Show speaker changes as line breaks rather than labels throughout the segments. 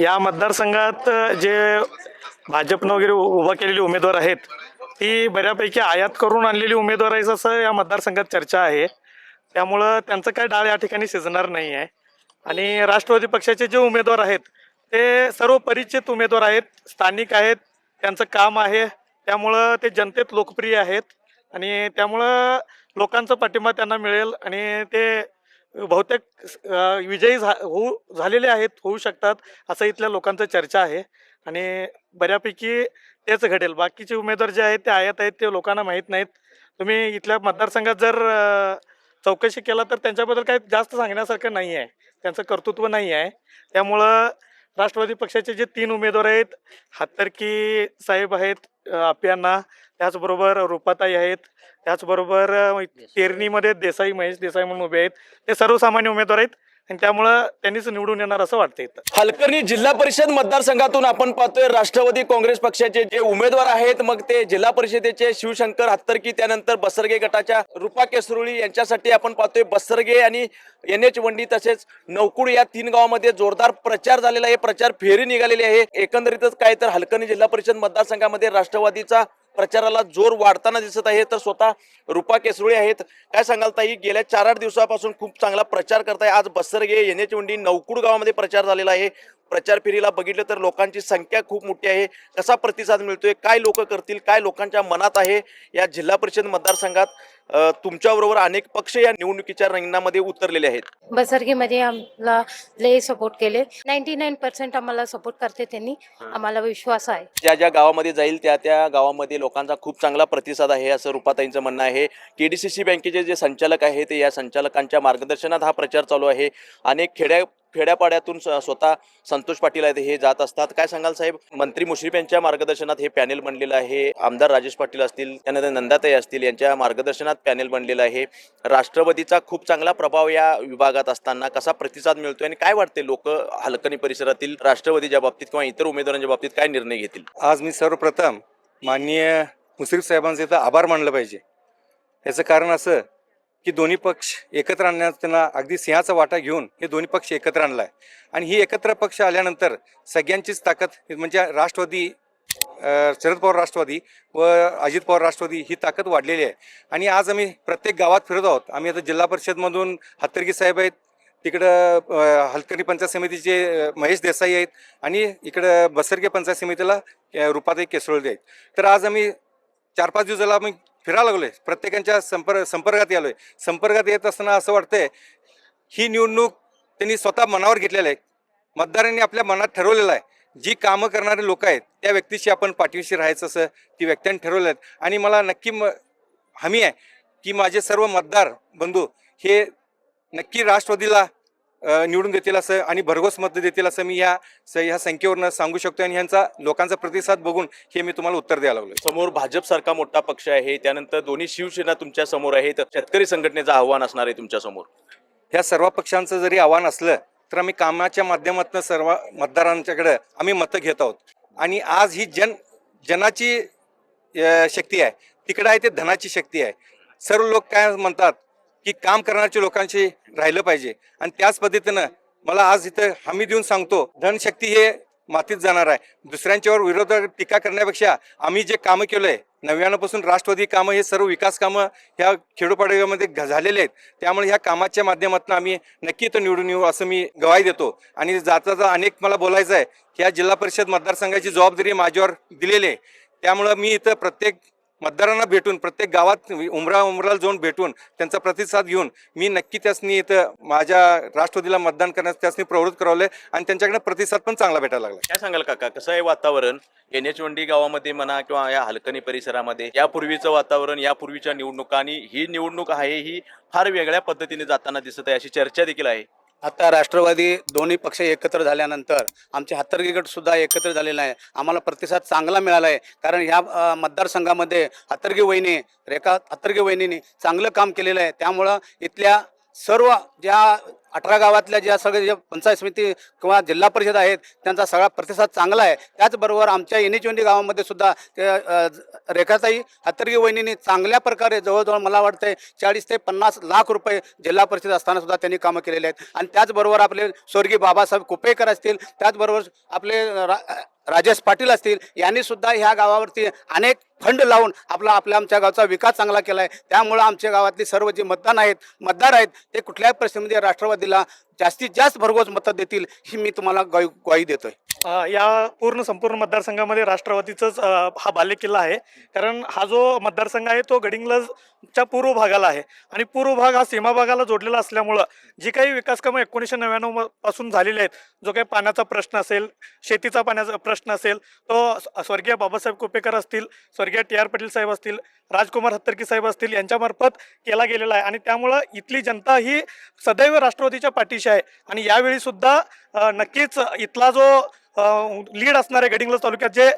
या मतदारसंघात जे भाजपनं वगैरे उभा केलेली उमेदवार आहेत ती बऱ्यापैकी आयात करून आणलेली उमेदवार आहे असं या मतदारसंघात चर्चा आहे. त्यामुळं त्यांचं काय डाळ या ठिकाणी शिजणार नाही आहे. आणि राष्ट्रवादी पक्षाचे जे उमेदवार आहेत ते सर्व परिचित उमेदवार आहेत, स्थानिक आहेत, त्यांचं काम आहे, त्यामुळं ते जनतेत लोकप्रिय आहेत आणि त्यामुळं लोकांचा पाठिंबा त्यांना मिळेल आणि ते बहुतेक विजयी झालेले आहेत, होऊ शकतात असं इथल्या लोकांचं चर्चा आहे. आणि बऱ्यापैकी तेच घडेल. बाकीचे उमेदवार जे आहेत ते आयात आहेत, ते लोकांना माहीत नाहीत. तुम्ही इथल्या मतदारसंघात जर चौकशी केला तर त्यांच्याबद्दल काही जास्त सांगण्यासारखं नाही आहे, त्यांचं कर्तृत्व नाही आहे. त्यामुळं राष्ट्रवादी पक्षाचे जे 3 उमेदवार आहेत, हातर्की साहेब आहेत, अप्याना, त्याचबरोबर रुपाताई आहेत, त्याचबरोबर तेरणीमध्ये देसाई, महेश देसाई म्हणून उभे आहेत. ते सर्वसामान्य उमेदवार आहेत आणि त्यामुळं त्यांनीच निवडून येणार असं वाटतं इथं.
हलकर्णी जिल्हा परिषद मतदारसंघातून आपण पाहतोय राष्ट्रवादी काँग्रेस पक्षाचे जे उमेदवार आहेत, मग ते जिल्हा परिषदेचे शिवशंकर हत्तरकी, त्यानंतर बसरगे गटाच्या रुपा केसरुळी यांच्यासाठी आपण पाहतोय बसरगे आणि NH वंडी तसेच नवकुड या 3 गावामध्ये जोरदार प्रचार झालेला आहे, प्रचार फेरी निघालेली आहे. एकंदरीतच काय तर हलकर्णी जिल्हा परिषद मतदारसंघामध्ये राष्ट्रवादीचा प्रचाराला जोर वाढताना दिसत आहे. तर स्वतः रुपा केसरुळे आहेत. काय सांगाल ताई, गेल्या 4-8 दिवसापासून खूप चांगला प्रचार करताय. आज बसरगे, NH वंडी, नवकुड गावामध्ये प्रचार झालेला आहे. प्रचार फेरीला बघितलं तर लोकांची संख्या खूप मोठी आहे. कसा प्रतिसाद मिळतोय, काय लोक करतील, काय लोकांच्या मनात आहे या जिल्हा परिषद मतदारसंघात? तुमच्याबरोबर अनेक पक्ष या निवडणुकीच्या रिंगणामध्ये उतरलेले आहेत.
बसरगीमध्ये आम्हाला लय सपोर्ट केले. 99% आम्हाला सपोर्ट करते त्यांनी. आम्हाला विश्वास आहे.
ज्या ज्या गावामध्ये जाईल त्या त्या गावामध्ये लोकांचा खूप चांगला प्रतिसाद आहे असं रुपाताईंचं म्हणणं आहे. KDCC बँकेचे जे संचालक आहेत या संचालकांच्या मार्गदर्शनात हा प्रचार चालू आहे. अनेक खेड्यापाड्यातून स्वतः संतोष पाटील आहेत, हे जात असतात. काय सांगाल साहेब, मंत्री मुश्रीफ यांच्या मार्गदर्शनात हे पॅनेल बनलेलं आहे. आमदार राजेश पाटील असतील, त्यानंतर नंदाताई असतील, यांच्या मार्गदर्शनात पॅनेल बनलेलं आहे. राष्ट्रवादीचा खूप चांगला प्रभाव या विभागात असताना कसा प्रतिसाद मिळतोय आणि काय वाटते, लोक हलकर्णी परिसरातील राष्ट्रवादीच्या बाबतीत किंवा इतर उमेदवारांच्या बाबतीत काय निर्णय घेतील?
आज मी सर्वप्रथम माननीय मुश्रीफ साहेबांचे इथं आभार मानलं पाहिजे. याचं कारण असं की दोन्ही पक्ष एकत्र आणण्यात त्यांना अगदी सिंहाचा वाटा घेऊन हे दोन्ही पक्ष एकत्र आणला आहे. आणि ही एकत्र पक्ष आल्यानंतर सगळ्यांचीच ताकद म्हणजे राष्ट्रवादी, शरद पवार राष्ट्रवादी व अजित पवार राष्ट्रवादी ही ताकद वाढलेली आहे. आणि आज आम्ही प्रत्येक गावात फिरत आहोत. आम्ही आता जिल्हा परिषदमधून हत्तरगी साहेब आहेत, तिकडं हलकर्णी पंचायत समितीचे महेश देसाई आहेत आणि इकडं बसरगे पंचायत समितीला रुपाताई केसरोळे आहेत. तर आज आम्ही 4-5 दिवस झाला आम्ही फिरायला लागलोय, प्रत्येकांच्या संपर्कात आलोय. संपर्कात येत असताना असं वाटतंय ही निवडणूक त्यांनी स्वतः मनावर घेतलेलं आहे. मतदारांनी आपल्या मनात ठरवलेलं आहे, जी कामं करणारे लोक आहेत त्या व्यक्तीशी आपण पाठीशी राहायचं असं ती व्यक्तींनी ठरवलं आहे. आणि मला नक्की हमी आहे की माझे सर्व मतदार बंधू हे नक्की राष्ट्रवादीला निवडून देतील असं आणि भरघोस मत देतील असं मी ह्या संख्येवरनं सांगू शकतो. आणि ह्यांचा लोकांचा प्रतिसाद बघून हे मी तुम्हाला उत्तर द्यायला लागलो.
समोर भाजप सारखा मोठा पक्ष आहे, त्यानंतर दोन्ही शिवसेना तुमच्या समोर आहे, तर शेतकरी संघटनेचं आव्हान असणार आहे तुमच्या समोर.
ह्या सर्व पक्षांचं जरी आव्हान असलं तर आम्ही कामाच्या माध्यमातून सर्व मतदारांच्याकडे आम्ही मतं घेत आहोत. आणि आज ही जनाची शक्ती आहे, तिकडे आहे ते धनाची शक्ती आहे. सर्व लोक काय म्हणतात की काम करण्याच्या लोकांशी राहिलं पाहिजे. आणि त्याच पद्धतीनं मला आज इथं हमी देऊन सांगतो, धनशक्ती हे मातीत जाणार आहे. दुसऱ्यांच्यावर विरोधात टीका करण्यापेक्षा आम्ही जे कामं केलंय 99 पासून राष्ट्रवादी कामं हे सर्व विकास कामं ह्या खेडोपाड्यामध्ये झालेले आहेत. त्यामुळे ह्या कामाच्या माध्यमातून आम्ही नक्की इथं निवडून येऊ असं मी ग्वाही देतो. आणि जाता अनेक मला बोलायचं आहे, ह्या जिल्हा परिषद मतदारसंघाची जबाबदारी माझ्यावर दिलेली आहे. त्यामुळं मी इथं प्रत्येक मतदारांना भेटून, प्रत्येक गावात उमराला जाऊन भेटून त्यांचा प्रतिसाद घेऊन मी नक्की त्यासनी इथं माझ्या राष्ट्रवादीला मतदान करण्यास त्यासनी प्रवृत्त करवलंय. आणि त्यांच्याकडे प्रतिसाद पण चांगला भेटायला लागला.
काय सांगाल काका, कसं आहे वातावरण NH वंडी गावामध्ये म्हणा किंवा या हलकर्णी परिसरामध्ये? यापूर्वीचं वातावरण, यापूर्वीच्या निवडणुका आणि ही निवडणूक आहे ही फार वेगळ्या पद्धतीने जाताना दिसत आहे, अशी चर्चा देखील आहे.
आता राष्ट्रवादी दोन्ही पक्ष एकत्र झाल्यानंतर आमचे हत्तरगी गट सुद्धा एकत्र झालेला आहे. आम्हाला प्रतिसाद चांगला मिळाला आहे. कारण ह्या मतदारसंघामध्ये रेखा हत्तरगी वहिनीने चांगलं काम केलेलं आहे. त्यामुळं इथल्या सर्व ज्या 18 गावातल्या ज्या सगळे जे पंचायत समिती किंवा जिल्हा परिषद आहेत त्यांचा सगळा प्रतिसाद चांगला आहे. त्याचबरोबर आमच्या येणेचोंडी गावामध्ये सुद्धा ते रेखाताई हत्तरगी वहिनींनी चांगल्या प्रकारे जवळजवळ मला वाटतंय 40 ते 50 लाख रुपये जिल्हा परिषद असताना सुद्धा त्यांनी कामं केलेली आहेत. आणि त्याचबरोबर आपले स्वर्गीय बाबासाहेब कुपेकर असतील, त्याचबरोबर आपले राजेश पाटील असतील, यांनी सुद्धा ह्या गावावरती अनेक फंड लावून आपल्या आमच्या गावचा विकास चांगला केला आहे. त्यामुळं आमच्या गावातली सर्व जे मतदार आहेत ते कुठल्याही परिस्थितीमध्ये राष्ट्रवादीला जास्तीत जास्त भरघोस मतं देतील ही मी तुम्हाला ग्वाही देतोय.
या संपूर्ण मतदारसंघामध्ये राष्ट्रवादीचाच हा बालेकिल्ला आहे. कारण हा जो मतदारसंघ आहे तो गडिंग्लजच्या पूर्व भागाला आहे आणि पूर्व भाग हा सीमा भागाला जोडलेला असल्यामुळं जी काही विकास कामं 1999 पासून झालेली आहेत, जो काही पाण्याचा प्रश्न असेल, शेतीचा पाण्याचा प्रश्न असेल, तो स्वर्गीय बाबासाहेब कुपेकर असतील, स्वर्गीय TR पाटील साहेब असतील, राजकुमार हत्तरकी साहेब असतील यांच्यामार्फत केला गेलेला आहे. आणि त्यामुळं इथली जनता ही सदैव राष्ट्रवादीच्या पाठीशी आहे. आणि यावेळी सुद्धा नक्कीच इथला जो लीड असणारे गडिंग्लज तालुक्यात जे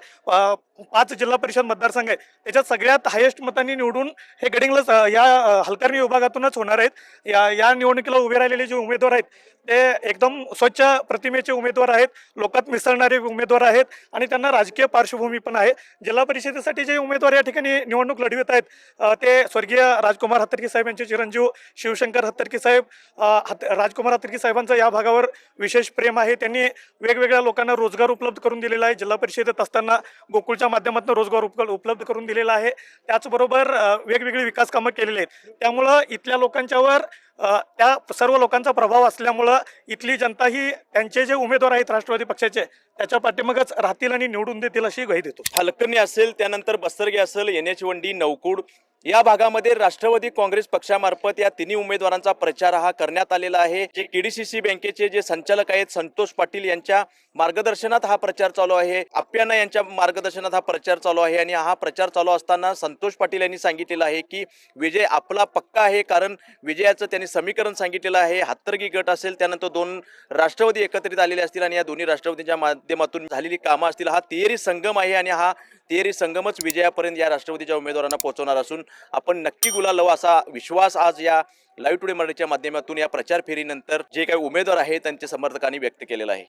5 जिल्हा परिषद मतदारसंघ आहेत त्याच्यात सगळ्यात हायेस्ट मतांनी निवडून हे गडिंग्लज या हलकर्णी विभागातूनच होणार आहेत. या निवडणुकीला उभे राहिलेले जे उमेदवार आहेत ते एकदम स्वच्छ प्रतिमेचे उमेदवार आहेत, लोकात मिसळणारे उमेदवार आहेत आणि त्यांना राजकीय पार्श्वभूमी पण आहे. जिल्हा परिषदेसाठी जे उमेदवार या ठिकाणी निवडणूक लढवित आहेत ते स्वर्गीय राजकुमार हत्तरकी साहेब यांचे चिरंजीव शिवशंकर हत्तरकी साहेब. राजकुमार हत्तरकी साहेबांचं या भागावर विशेष प्रेम आहे. त्यांनी वेगवेगळ्या लोकांना रोजगार उपलब्ध करून दिलेला आहे. जिल्हा परिषदेत असताना गोकुळच्या माध्यमातून रोजगार उपलब्ध करून दिलेला आहे. त्याचबरोबर वेगवेगळी विकास कामं केलेली आहेत. त्यामुळं इथल्या लोकांच्यावर त्या सर्व लोकांचा प्रभाव असल्यामुळं इथली जनता ही त्यांचे जे उमेदवार आहेत राष्ट्रवादी पक्षाचे त्याच्या पाठीमागच राहतील आणि निवडून देतील अशी ग्वाही देतो.
हलकर्णी असेल, त्यानंतर बस्तरगे असेल, येणेचवंडी, नवकुड या भागामध्ये राष्ट्रवादी काँग्रेस पक्षामार्फत या तिन्ही उमेदवारांचा प्रचार हा करण्यात आलेला आहे. जे KDCC बँकेचे जे संचालक आहेत संतोष पाटील यांच्या मार्गदर्शनात हा प्रचार चालू आहे. आप्याना यांच्या मार्गदर्शनात हा प्रचार चालू आहे. आणि हा प्रचार चालू असताना संतोष पाटील यांनी सांगितलेलं आहे की विजय आपला पक्का आहे. कारण विजयाचं त्यांनी समीकरण सांगितलेलं आहे. हत्तरगी गट असेल, त्यानंतर 2 राष्ट्रवादी एकत्रित आलेले असतील आणि या दोन्ही राष्ट्रवादीच्या माध्यमातून झालेली कामं असतील. हा तिहेरी संगम आहे आणि हा तिहेरी संगमच विजयापर्यंत या राष्ट्रवादीच्या उमेदवारांना पोहोचवणार असून आपण नक्की गुलाल लावू असा विश्वास आज या लाईव्ह टुडे मराठीच्या माध्यमातून या प्रचार फेरीनंतर जे काही उमेदवार आहेत त्यांच्या समर्थकांनी व्यक्त केलेला आहे.